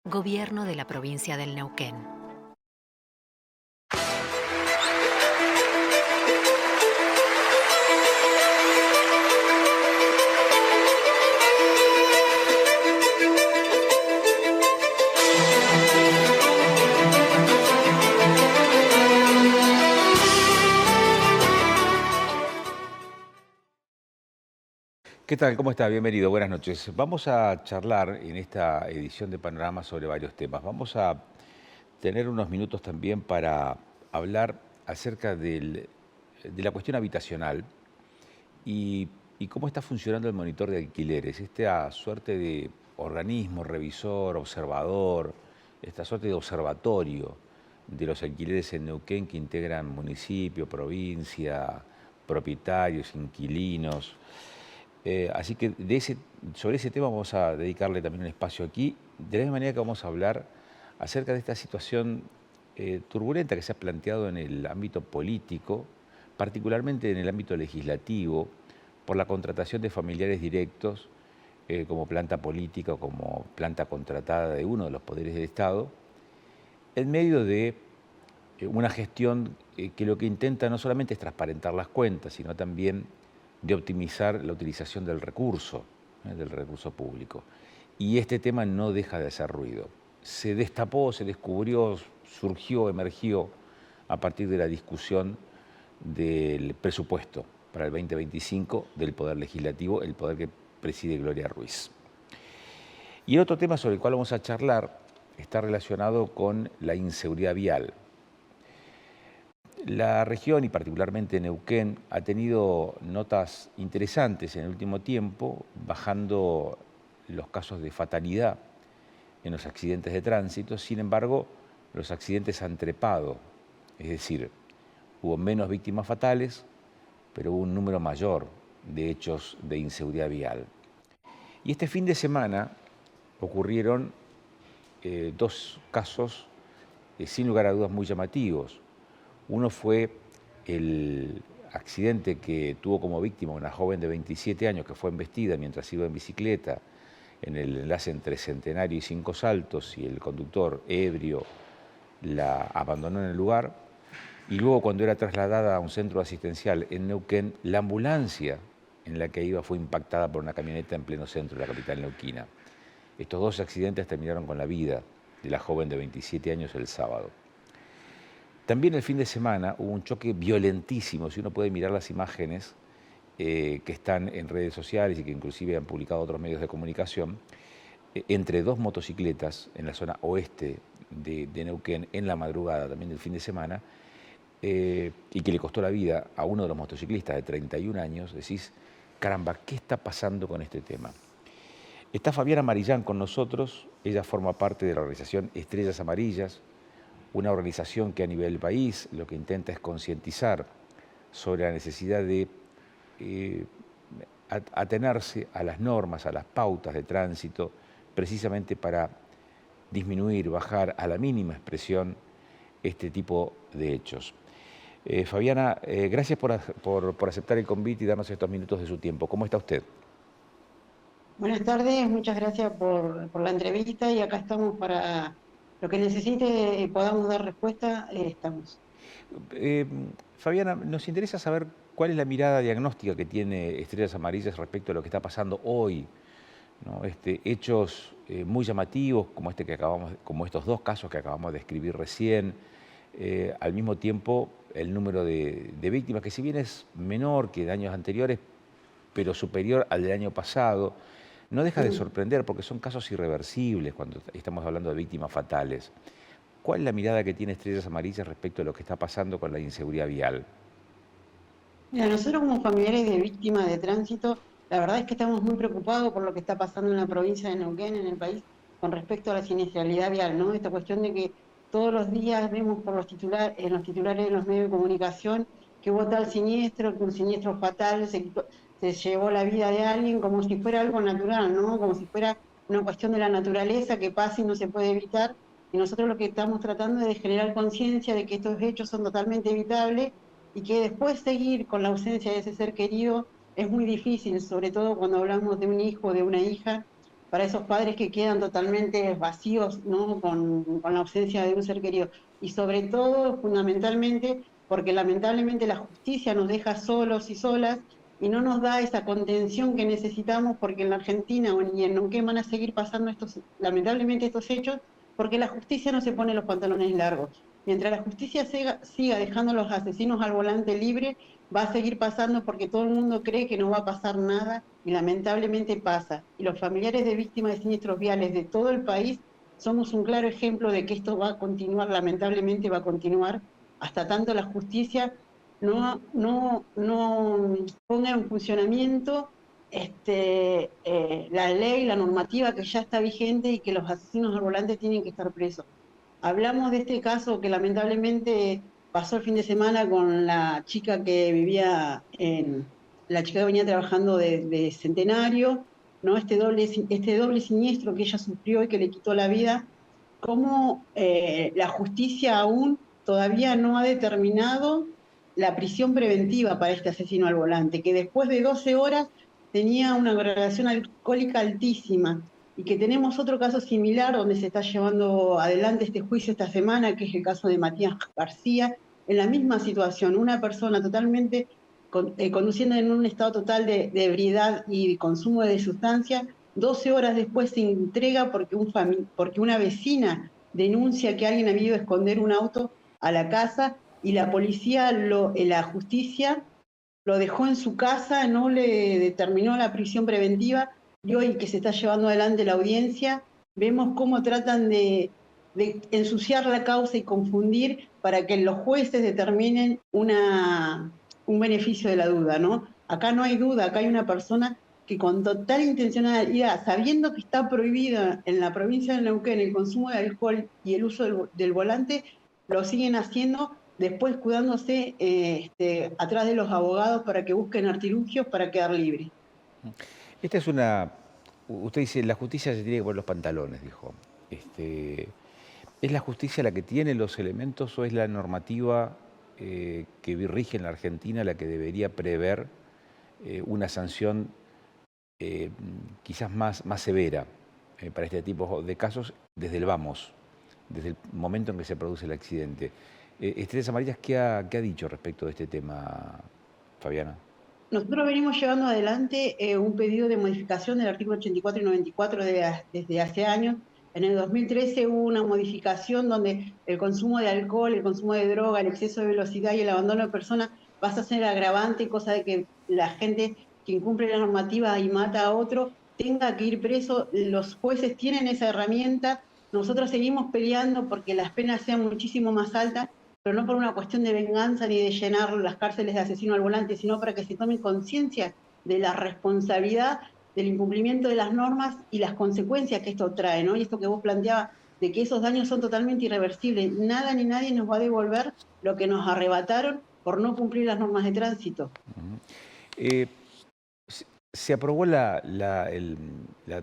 Gobierno de la provincia del Neuquén. ¿Qué tal? ¿Cómo está? Bienvenido, buenas noches. Vamos a charlar en esta edición de Panorama sobre varios temas. Vamos a tener unos minutos también para hablar acerca de la cuestión habitacional y, y cómo está funcionando el monitor de alquileres, esta suerte de organismo revisor, observador, esta suerte de observatorio de los alquileres en Neuquén que integran municipio, provincia, propietarios, inquilinos. Así que sobre ese tema vamos a dedicarle también un espacio aquí, de la misma manera que vamos a hablar acerca de esta situación turbulenta que se ha planteado en el ámbito político, particularmente en el ámbito legislativo, por la contratación de familiares directos como planta política o como planta contratada de uno de los poderes del Estado, en medio de una gestión que lo que intenta no solamente es transparentar las cuentas, sino también de optimizar la utilización del recurso público. Y este tema no deja de hacer ruido. Se destapó, se descubrió, surgió, emergió a partir de la discusión del presupuesto para el 2025 del Poder Legislativo, el poder que preside Gloria Ruiz. Y el otro tema sobre el cual vamos a charlar está relacionado con la inseguridad vial. La región, y particularmente Neuquén, ha tenido notas interesantes en el último tiempo, bajando los casos de fatalidad en los accidentes de tránsito. Sin embargo, los accidentes han trepado, es decir, hubo menos víctimas fatales, pero hubo un número mayor de hechos de inseguridad vial. Y este fin de semana ocurrieron dos casos, sin lugar a dudas, muy llamativos. Uno fue el accidente que tuvo como víctima una joven de 27 años que fue embestida mientras iba en bicicleta en el enlace entre Centenario y Cinco Saltos, y el conductor ebrio la abandonó en el lugar. Y luego, cuando era trasladada a un centro asistencial en Neuquén, la ambulancia en la que iba fue impactada por una camioneta en pleno centro de la capital neuquina. Estos dos accidentes terminaron con la vida de la joven de 27 años el sábado. También el fin de semana hubo un choque violentísimo, si uno puede mirar las imágenes que están en redes sociales y que inclusive han publicado otros medios de comunicación, entre dos motocicletas en la zona oeste de Neuquén en la madrugada también del fin de semana, y que le costó la vida a uno de los motociclistas de 31 años. Decís, caramba, ¿qué está pasando con este tema? Está Fabiana Marillán con nosotros. Ella forma parte de la organización Estrellas Amarillas, una organización que a nivel país lo que intenta es concientizar sobre la necesidad de atenerse a las normas, a las pautas de tránsito, precisamente para disminuir, bajar a la mínima expresión este tipo de hechos. Fabiana, gracias por aceptar el convite y darnos estos minutos de su tiempo. ¿Cómo está usted? Buenas tardes, muchas gracias por la entrevista y acá estamos para lo que necesite y podamos dar respuesta, estamos. Fabiana, nos interesa saber cuál es la mirada diagnóstica que tiene Estrellas Amarillas respecto a lo que está pasando hoy, ¿no? Hechos muy llamativos como estos dos casos que acabamos de describir recién, al mismo tiempo el número de víctimas, que si bien es menor que de años anteriores, pero superior al del año pasado, no deja de sorprender porque son casos irreversibles cuando estamos hablando de víctimas fatales. ¿Cuál es la mirada que tiene Estrellas Amarillas respecto a lo que está pasando con la inseguridad vial? Mira, nosotros como familiares de víctimas de tránsito, la verdad es que estamos muy preocupados por lo que está pasando en la provincia de Neuquén, en el país, con respecto a la siniestralidad vial, ¿no? Esta cuestión de que todos los días vemos por en los titulares de los medios de comunicación que hubo tal siniestro, que un siniestro fatal se llevó la vida de alguien como si fuera algo natural, ¿no? Como si fuera una cuestión de la naturaleza que pasa y no se puede evitar. Y nosotros lo que estamos tratando es de generar conciencia de que estos hechos son totalmente evitables y que después seguir con la ausencia de ese ser querido es muy difícil, sobre todo cuando hablamos de un hijo o de una hija, para esos padres que quedan totalmente vacíos, ¿no? Con la ausencia de un ser querido. Y sobre todo, fundamentalmente, porque lamentablemente la justicia nos deja solos y solas y no nos da esa contención que necesitamos, porque en la Argentina y en Neuquén van a seguir pasando lamentablemente estos hechos, porque la justicia no se pone los pantalones largos. Mientras la justicia siga dejando a los asesinos al volante libre, va a seguir pasando porque todo el mundo cree que no va a pasar nada y lamentablemente pasa. Y los familiares de víctimas de siniestros viales de todo el país somos un claro ejemplo de que esto va a continuar, lamentablemente va a continuar, hasta tanto la justicia no ponga en funcionamiento la ley, la normativa que ya está vigente y que los asesinos al volante tienen que estar presos. Hablamos de este caso que lamentablemente pasó el fin de semana con la chica que la chica que venía trabajando de Centenario, ¿no? Este doble siniestro que ella sufrió y que le quitó la vida, cómo la justicia aún todavía no ha determinado la prisión preventiva para este asesino al volante, que después de 12 horas tenía una graduación alcohólica altísima, y que tenemos otro caso similar donde se está llevando adelante este juicio esta semana, que es el caso de Matías García, en la misma situación, una persona totalmente conduciendo en un estado total de ebriedad y consumo de sustancia. 12 horas después se entrega porque una vecina denuncia que alguien había ido a esconder un auto a la casa y la policía, la justicia, lo dejó en su casa, no le determinó la prisión preventiva, y hoy que se está llevando adelante la audiencia, vemos cómo tratan de ensuciar la causa y confundir para que los jueces determinen un beneficio de la duda, ¿no? Acá no hay duda, acá hay una persona que con total intencionalidad, sabiendo que está prohibido en la provincia de Neuquén el consumo de alcohol y el uso del volante, lo siguen haciendo, después cuidándose atrás de los abogados para que busquen artilugios para quedar libre. Esta es usted dice, la justicia se tiene que poner los pantalones, dijo. ¿Es la justicia la que tiene los elementos o es la normativa que rige en la Argentina la que debería prever una sanción quizás más severa para este tipo de casos desde el vamos, desde el momento en que se produce el accidente? Estrellas Amarillas, ¿qué ha dicho respecto de este tema, Fabiana? Nosotros venimos llevando adelante un pedido de modificación del artículo 84 y 94 desde hace años. En el 2013 hubo una modificación donde el consumo de alcohol, el consumo de droga, el exceso de velocidad y el abandono de personas pasa a ser agravante, cosa de que la gente que incumple la normativa y mata a otro tenga que ir preso. Los jueces tienen esa herramienta. Nosotros seguimos peleando porque las penas sean muchísimo más altas, pero no por una cuestión de venganza ni de llenar las cárceles de asesino al volante, sino para que se tome conciencia de la responsabilidad del incumplimiento de las normas y las consecuencias que esto trae, ¿no? Y esto que vos planteabas, de que esos daños son totalmente irreversibles. Nada ni nadie nos va a devolver lo que nos arrebataron por no cumplir las normas de tránsito. Se aprobó la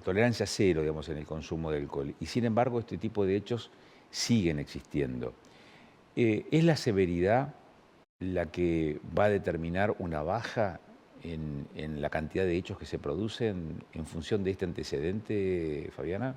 tolerancia cero, digamos, en el consumo de alcohol, y sin embargo este tipo de hechos siguen existiendo. ¿Es la severidad la que va a determinar una baja en la cantidad de hechos que se producen en función de este antecedente, Fabiana?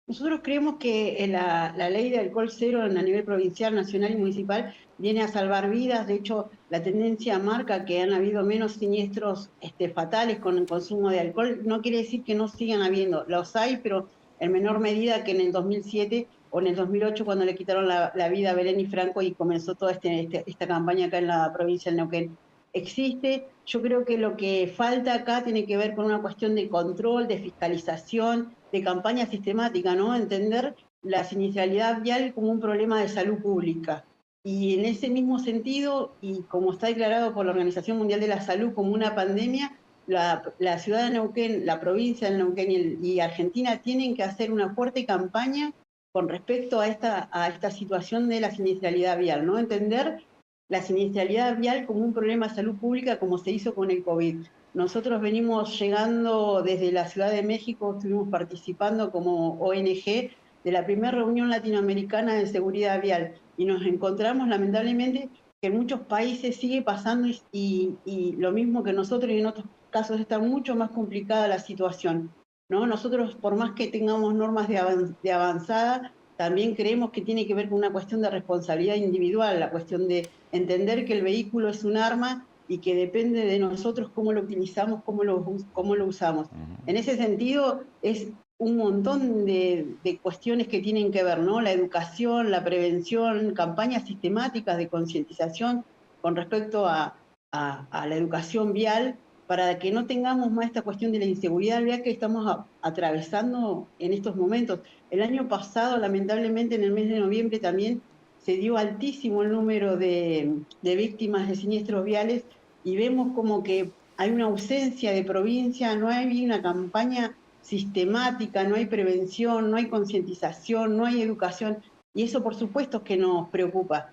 Nosotros creemos que la ley de alcohol cero a nivel provincial, nacional y municipal viene a salvar vidas. De hecho, la tendencia marca que han habido menos siniestros fatales con el consumo de alcohol. No quiere decir que no sigan habiendo, los hay, pero en menor medida que en el 2007 o en el 2008, cuando le quitaron la vida a Belén y Franco y comenzó toda esta campaña acá en la provincia de Neuquén. Existe, yo creo que lo que falta acá tiene que ver con una cuestión de control, de fiscalización, de campaña sistemática, ¿no? Entender la siniestralidad vial como un problema de salud pública. Y en ese mismo sentido, y como está declarado por la Organización Mundial de la Salud como una pandemia, la ciudad de Neuquén, la provincia de Neuquén y Argentina tienen que hacer una fuerte campaña con respecto a esta situación de la siniestralidad vial, ¿no? Entender la siniestralidad vial como un problema de salud pública, como se hizo con el COVID. Nosotros venimos llegando desde la Ciudad de México, estuvimos participando como ONG de la primera reunión latinoamericana de seguridad vial y nos encontramos lamentablemente que en muchos países sigue pasando y lo mismo que nosotros, y en otros casos está mucho más complicada la situación. ¿no? Nosotros, por más que tengamos normas de avanzada, también creemos que tiene que ver con una cuestión de responsabilidad individual, la cuestión de entender que el vehículo es un arma y que depende de nosotros cómo lo utilizamos, cómo lo usamos. En ese sentido, es un montón de cuestiones que tienen que ver, ¿no? La educación, la prevención, campañas sistemáticas de concientización con respecto a la educación vial, para que no tengamos más esta cuestión de la inseguridad vial que estamos atravesando en estos momentos. El año pasado, lamentablemente, en el mes de noviembre también se dio altísimo el número de víctimas de siniestros viales y vemos como que hay una ausencia de provincia, no hay una campaña sistemática, no hay prevención, no hay concientización, no hay educación, y eso por supuesto que nos preocupa.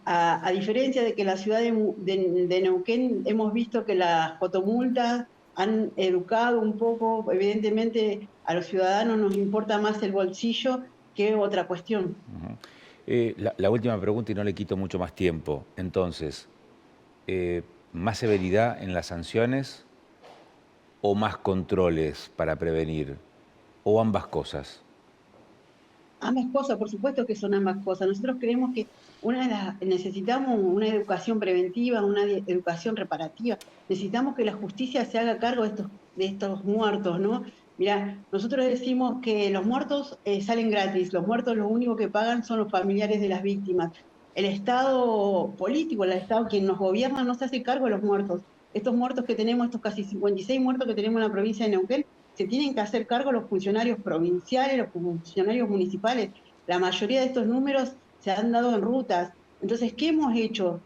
A diferencia de que la ciudad de Neuquén hemos visto que las fotomultas han educado un poco, evidentemente a los ciudadanos nos importa más el bolsillo que otra cuestión. La última pregunta y no le quito mucho más tiempo. Entonces, ¿más severidad en las sanciones o más controles para prevenir? ¿O ambas cosas? Ambas cosas, por supuesto que son ambas cosas. Nosotros creemos que necesitamos una educación preventiva, una educación reparativa. Necesitamos que la justicia se haga cargo de estos muertos, ¿no? Mirá, nosotros decimos que los muertos salen gratis, los muertos lo único que pagan son los familiares de las víctimas. El Estado político, el Estado quien nos gobierna, no se hace cargo de los muertos. Estos muertos que tenemos, estos casi 56 muertos que tenemos en la provincia de Neuquén, se tienen que hacer cargo los funcionarios provinciales, los funcionarios municipales. La mayoría de estos números se han dado en rutas. Entonces, ¿qué hemos hecho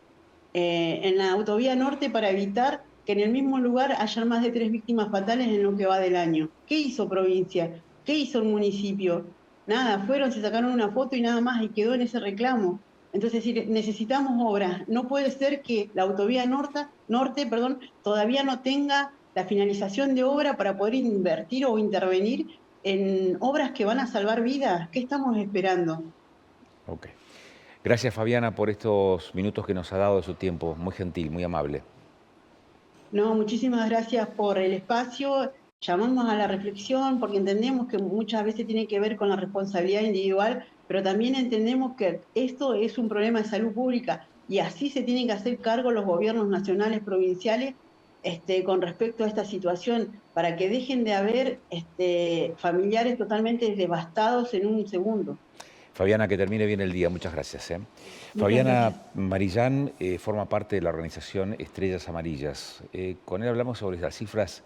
en la autovía norte para evitar que en el mismo lugar hayan más de 3 víctimas fatales en lo que va del año? ¿Qué hizo provincia? ¿Qué hizo el municipio? Nada, fueron, se sacaron una foto y nada más, y quedó en ese reclamo. Entonces, necesitamos obras. No puede ser que la autovía norte, todavía no tenga la finalización de obra para poder invertir o intervenir en obras que van a salvar vidas. ¿Qué estamos esperando? Ok. Gracias, Fabiana, por estos minutos que nos ha dado de su tiempo. Muy gentil, muy amable. No, muchísimas gracias por el espacio. Llamamos a la reflexión porque entendemos que muchas veces tiene que ver con la responsabilidad individual, pero también entendemos que esto es un problema de salud pública y así se tienen que hacer cargo los gobiernos nacionales, provinciales, con respecto a esta situación, para que dejen de haber familiares totalmente devastados en un segundo. Fabiana, que termine bien el día. Muchas gracias. Muchas Fabiana gracias. Marillán forma parte de la organización Estrellas Amarillas. Con él hablamos sobre las cifras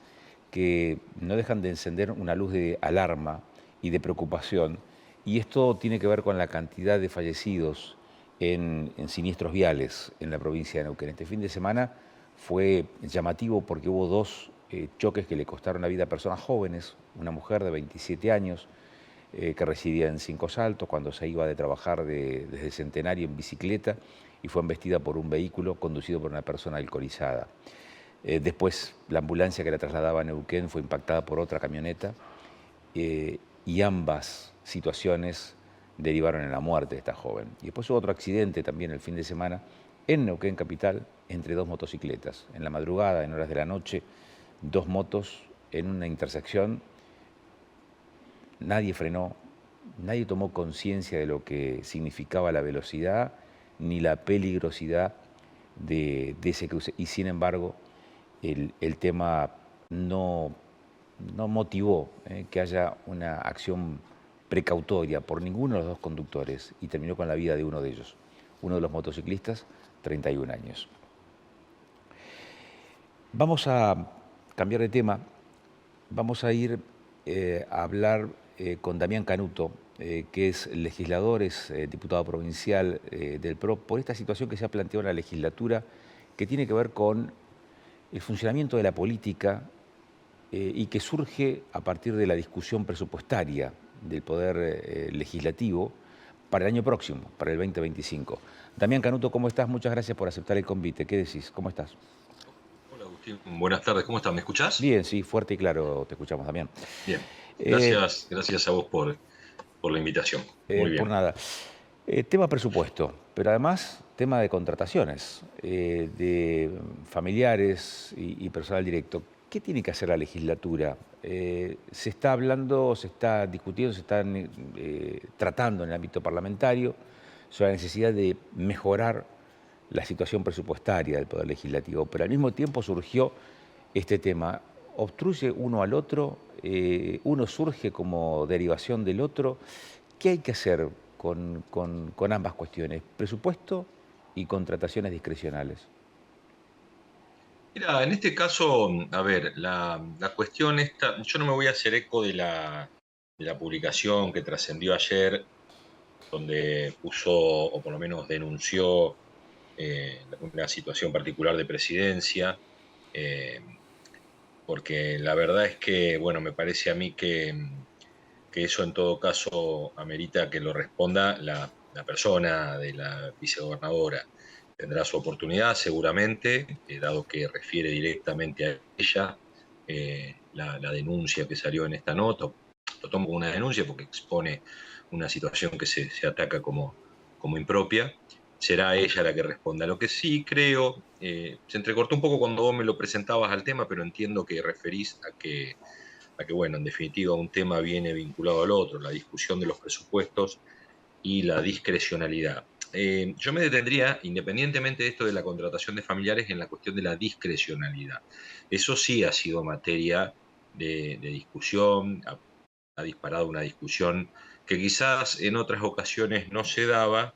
que no dejan de encender una luz de alarma y de preocupación. Y esto tiene que ver con la cantidad de fallecidos en siniestros viales en la provincia de Neuquén. Este fin de semana fue llamativo porque hubo dos choques que le costaron la vida a personas jóvenes, una mujer de 27 años, que residía en Cinco Saltos cuando se iba de trabajar desde Centenario en bicicleta y fue embestida por un vehículo conducido por una persona alcoholizada. Después la ambulancia que la trasladaba a Neuquén fue impactada por otra camioneta y ambas situaciones derivaron en la muerte de esta joven. Y después hubo otro accidente también el fin de semana en Neuquén capital entre dos motocicletas. En la madrugada, en horas de la noche, dos motos en una intersección. Nadie frenó, nadie tomó conciencia de lo que significaba la velocidad ni la peligrosidad de ese cruce. Y sin embargo, el tema no motivó que haya una acción precautoria por ninguno de los dos conductores y terminó con la vida de uno de ellos, uno de los motociclistas, 31 años. Vamos a cambiar de tema, vamos a ir a hablar con Damián Canuto, que es legislador, es diputado provincial del PRO, por esta situación que se ha planteado en la legislatura, que tiene que ver con el funcionamiento de la política y que surge a partir de la discusión presupuestaria del Poder Legislativo para el año próximo, para el 2025. Damián Canuto, ¿cómo estás? Muchas gracias por aceptar el convite. ¿Qué decís? ¿Cómo estás? Hola Agustín, buenas tardes, ¿cómo estás? ¿Me escuchás? Bien, sí, fuerte y claro te escuchamos, Damián. Bien, gracias a vos por la invitación. Muy bien. Por nada. Tema presupuesto, pero además tema de contrataciones, de familiares y personal directo. ¿Qué tiene que hacer la legislatura Se está hablando, se está discutiendo, se está tratando en el ámbito parlamentario sobre la necesidad de mejorar la situación presupuestaria del Poder Legislativo, pero al mismo tiempo surgió este tema. ¿Obstruye uno al otro? ¿Uno surge como derivación del otro? ¿Qué hay que hacer con ambas cuestiones? Presupuesto y contrataciones discrecionales. Mira, en este caso, a ver, la cuestión esta, yo no me voy a hacer eco de la publicación que trascendió ayer, donde puso, o por lo menos denunció, una situación particular de presidencia, eh, porque la verdad es que, bueno, me parece a mí que eso en todo caso amerita que lo responda la persona de la vicegobernadora. Tendrá su oportunidad seguramente, dado que refiere directamente a ella la denuncia que salió en esta nota. Lo tomo como una denuncia porque expone una situación que se ataca como impropia. Será ella la que responda. Lo que sí creo, se entrecortó un poco cuando vos me lo presentabas al tema, pero entiendo que referís a que, bueno, en definitiva, un tema viene vinculado al otro, la discusión de los presupuestos y la discrecionalidad. Yo me detendría, independientemente de esto de la contratación de familiares, en la cuestión de la discrecionalidad. Eso sí ha sido materia de discusión, ha disparado una discusión que quizás en otras ocasiones no se daba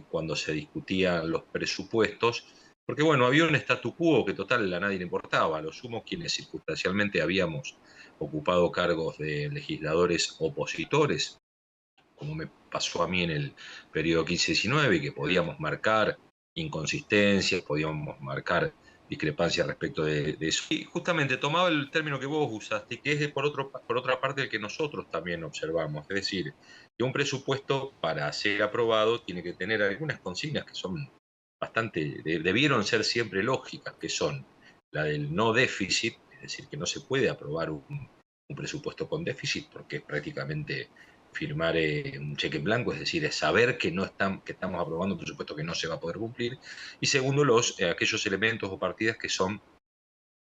cuando se discutían los presupuestos, porque bueno, había un statu quo que total a nadie le importaba, a lo sumo quienes circunstancialmente habíamos ocupado cargos de legisladores opositores, como me pasó a mí en el periodo 15-19, que podíamos marcar inconsistencias, podíamos marcar discrepancias respecto de eso. Y justamente tomaba el término que vos usaste, que es por otra parte el que nosotros también observamos, es decir, que un presupuesto para ser aprobado tiene que tener algunas consignas que son bastante, debieron ser siempre lógicas, que son la del no déficit, es decir, que no se puede aprobar un presupuesto con déficit porque es prácticamente firmar un cheque en blanco, es decir, es saber que, no están, que estamos aprobando un presupuesto que no se va a poder cumplir. Y segundo, aquellos elementos o partidas que son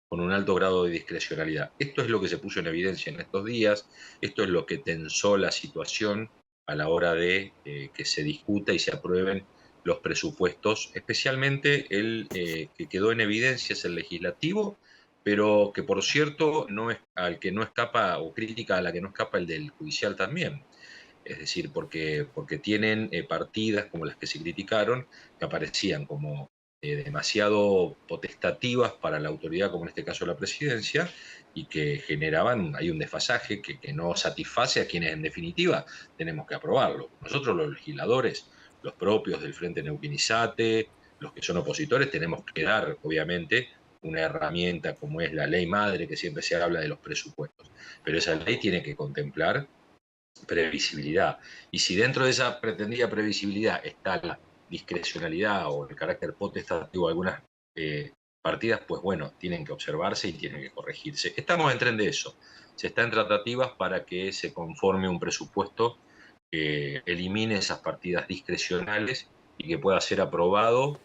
con un alto grado de discrecionalidad. Esto es lo que se puso en evidencia en estos días, esto es lo que tensó la situación a la hora de que se discuta y se aprueben los presupuestos, especialmente el que quedó en evidencia es el legislativo, pero que por cierto no es al que no escapa, o crítica a la que no escapa el del judicial también. Es decir, porque tienen partidas como las que se criticaron, que aparecían como demasiado potestativas para la autoridad, como en este caso la presidencia, y que generaban, hay un desfasaje que no satisface a quienes en definitiva tenemos que aprobarlo. Nosotros los legisladores, los propios del Frente Neuquén-Izate, los que son opositores, tenemos que dar, obviamente, una herramienta como es la ley madre, que siempre se habla de los presupuestos. Pero esa ley tiene que contemplar previsibilidad. Y si dentro de esa pretendida previsibilidad está la discrecionalidad o el carácter potestativo de algunas partidas, pues bueno, tienen que observarse y tienen que corregirse. Estamos en tren de eso. Se está en tratativas para que se conforme un presupuesto que elimine esas partidas discrecionales y que pueda ser aprobado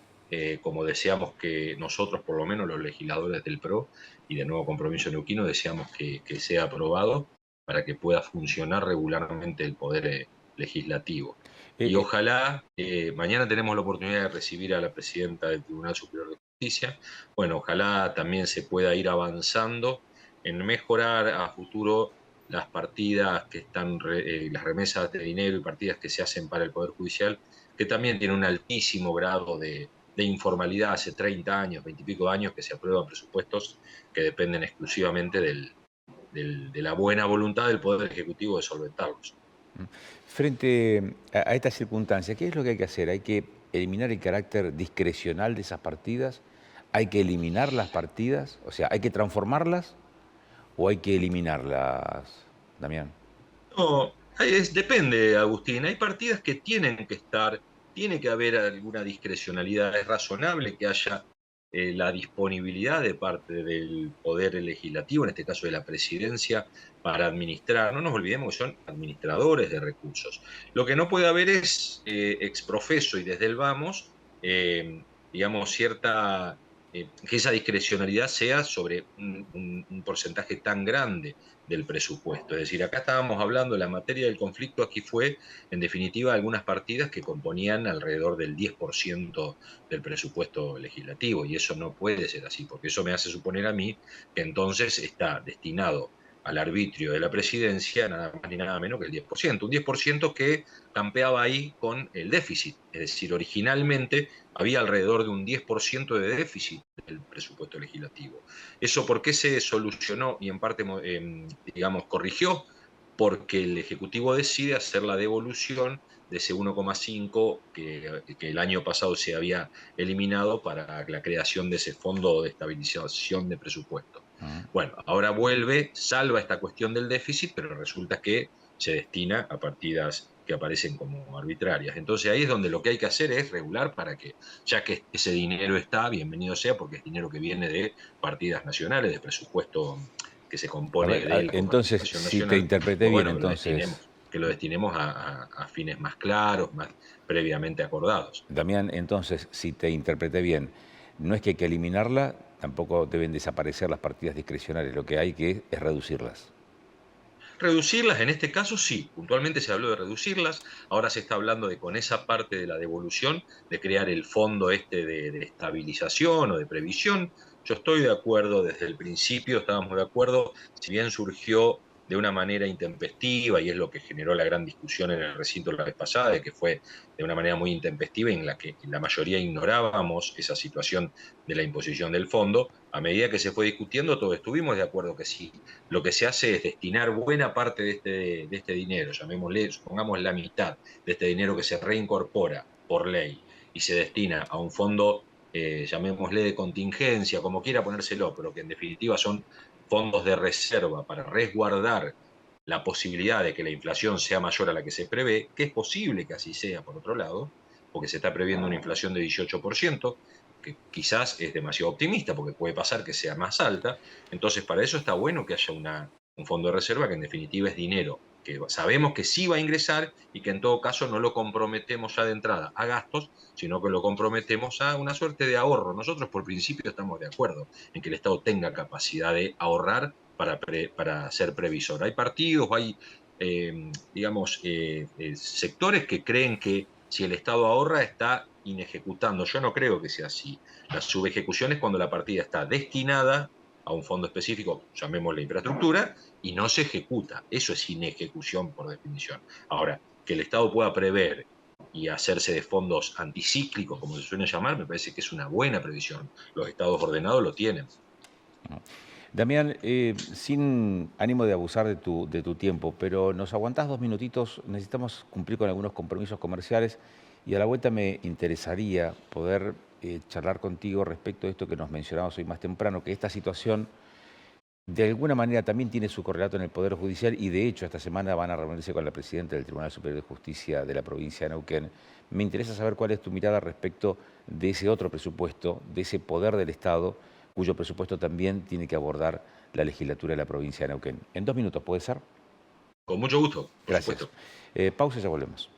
como deseamos que nosotros, por lo menos los legisladores del PRO y del Nuevo Compromiso Neuquino, deseamos que sea aprobado para que pueda funcionar regularmente el poder legislativo. Y Eh, ojalá, mañana tenemos la oportunidad de recibir a la presidenta del Tribunal Superior de Justicia, bueno, ojalá también se pueda ir avanzando en mejorar a futuro las partidas que están, las remesas de dinero y partidas que se hacen para el Poder Judicial, que también tiene un altísimo grado de informalidad. Hace 30 años, 20 y pico de años que se aprueban presupuestos que dependen exclusivamente de la buena voluntad del Poder Ejecutivo de solventarlos. Frente a esta circunstancia, ¿qué es lo que hay que hacer? ¿Hay que eliminar el carácter discrecional de esas partidas? ¿Hay que eliminar las partidas? O sea, ¿hay que transformarlas o hay que eliminarlas, Damián? No, depende, Agustín. Hay partidas que tienen que estar, tiene que haber alguna discrecionalidad. Es razonable que haya la disponibilidad de parte del Poder Legislativo, en este caso de la Presidencia, para administrar. No nos olvidemos que son administradores de recursos. Lo que no puede haber es exprofeso y desde el vamos, digamos, cierta que esa discrecionalidad sea sobre un porcentaje tan grande del presupuesto. Es decir, acá estábamos hablando de la materia del conflicto, aquí fue, en definitiva, algunas partidas que componían alrededor del 10% del presupuesto legislativo, y eso no puede ser así, porque eso me hace suponer a mí que entonces está destinado al arbitrio de la presidencia nada más ni nada menos que el 10%, un 10% que campeaba ahí con el déficit, es decir, originalmente había alrededor de un 10% de déficit del presupuesto legislativo. ¿Eso por qué se solucionó y en parte, digamos, corrigió? Porque el Ejecutivo decide hacer la devolución de ese 1,5 que el año pasado se había eliminado para la creación de ese fondo de estabilización de presupuesto. Bueno, ahora vuelve, salva esta cuestión del déficit, pero resulta que se destina a partidas que aparecen como arbitrarias. Entonces ahí es donde lo que hay que hacer es regular para que, ya que ese dinero está, bienvenido sea, porque es dinero que viene de partidas nacionales, de presupuesto que se A compone ver, de la entonces, coparticipación si te nacional, interpreté pues bien, bueno, entonces, que lo destinemos a fines más claros, más previamente acordados. Damián, entonces, si te interpreté bien, no es que hay que eliminarla, tampoco deben desaparecer las partidas discrecionales, lo que hay que es reducirlas. Reducirlas, en este caso sí, puntualmente se habló de reducirlas, ahora se está hablando de con esa parte de la devolución, de crear el fondo este de estabilización o de previsión. Yo estoy de acuerdo, desde el principio estábamos de acuerdo, si bien surgió de una manera intempestiva y es lo que generó la gran discusión en el recinto la vez pasada, de que fue de una manera muy intempestiva en la que la mayoría ignorábamos esa situación de la imposición del fondo, a medida que se fue discutiendo todos estuvimos de acuerdo que sí, lo que se hace es destinar buena parte de este dinero, llamémosle, supongamos la mitad de este dinero que se reincorpora por ley y se destina a un fondo, llamémosle de contingencia, como quiera ponérselo, pero que en definitiva son fondos de reserva para resguardar la posibilidad de que la inflación sea mayor a la que se prevé, que es posible que así sea por otro lado, porque se está previendo una inflación de 18%, que quizás es demasiado optimista porque puede pasar que sea más alta. Entonces, para eso está bueno que haya un fondo de reserva que en definitiva es dinero, que sabemos que sí va a ingresar y que en todo caso no lo comprometemos ya de entrada a gastos, sino que lo comprometemos a una suerte de ahorro. Nosotros por principio estamos de acuerdo en que el Estado tenga capacidad de ahorrar para ser previsor. Hay partidos, hay, digamos, sectores que creen que si el Estado ahorra está inejecutando. Yo no creo que sea así. La subejecución es cuando la partida está destinada a un fondo específico, llamémosle infraestructura, y no se ejecuta. Eso es inejecución por definición. Ahora, que el Estado pueda prever y hacerse de fondos anticíclicos, como se suele llamar, me parece que es una buena previsión. Los estados ordenados lo tienen. Damián, sin ánimo de abusar de tu tiempo, pero nos aguantás 2 minutitos, necesitamos cumplir con algunos compromisos comerciales y a la vuelta me interesaría poder charlar contigo respecto a esto que nos mencionabas hoy más temprano, que esta situación de alguna manera también tiene su correlato en el Poder Judicial y de hecho esta semana van a reunirse con la presidenta del Tribunal Superior de Justicia de la provincia de Neuquén. Me interesa saber cuál es tu mirada respecto de ese otro presupuesto, de ese poder del Estado, cuyo presupuesto también tiene que abordar la legislatura de la provincia de Neuquén. En 2 minutos, ¿puede ser? Con mucho gusto, por Gracias. supuesto. Pausa y ya volvemos.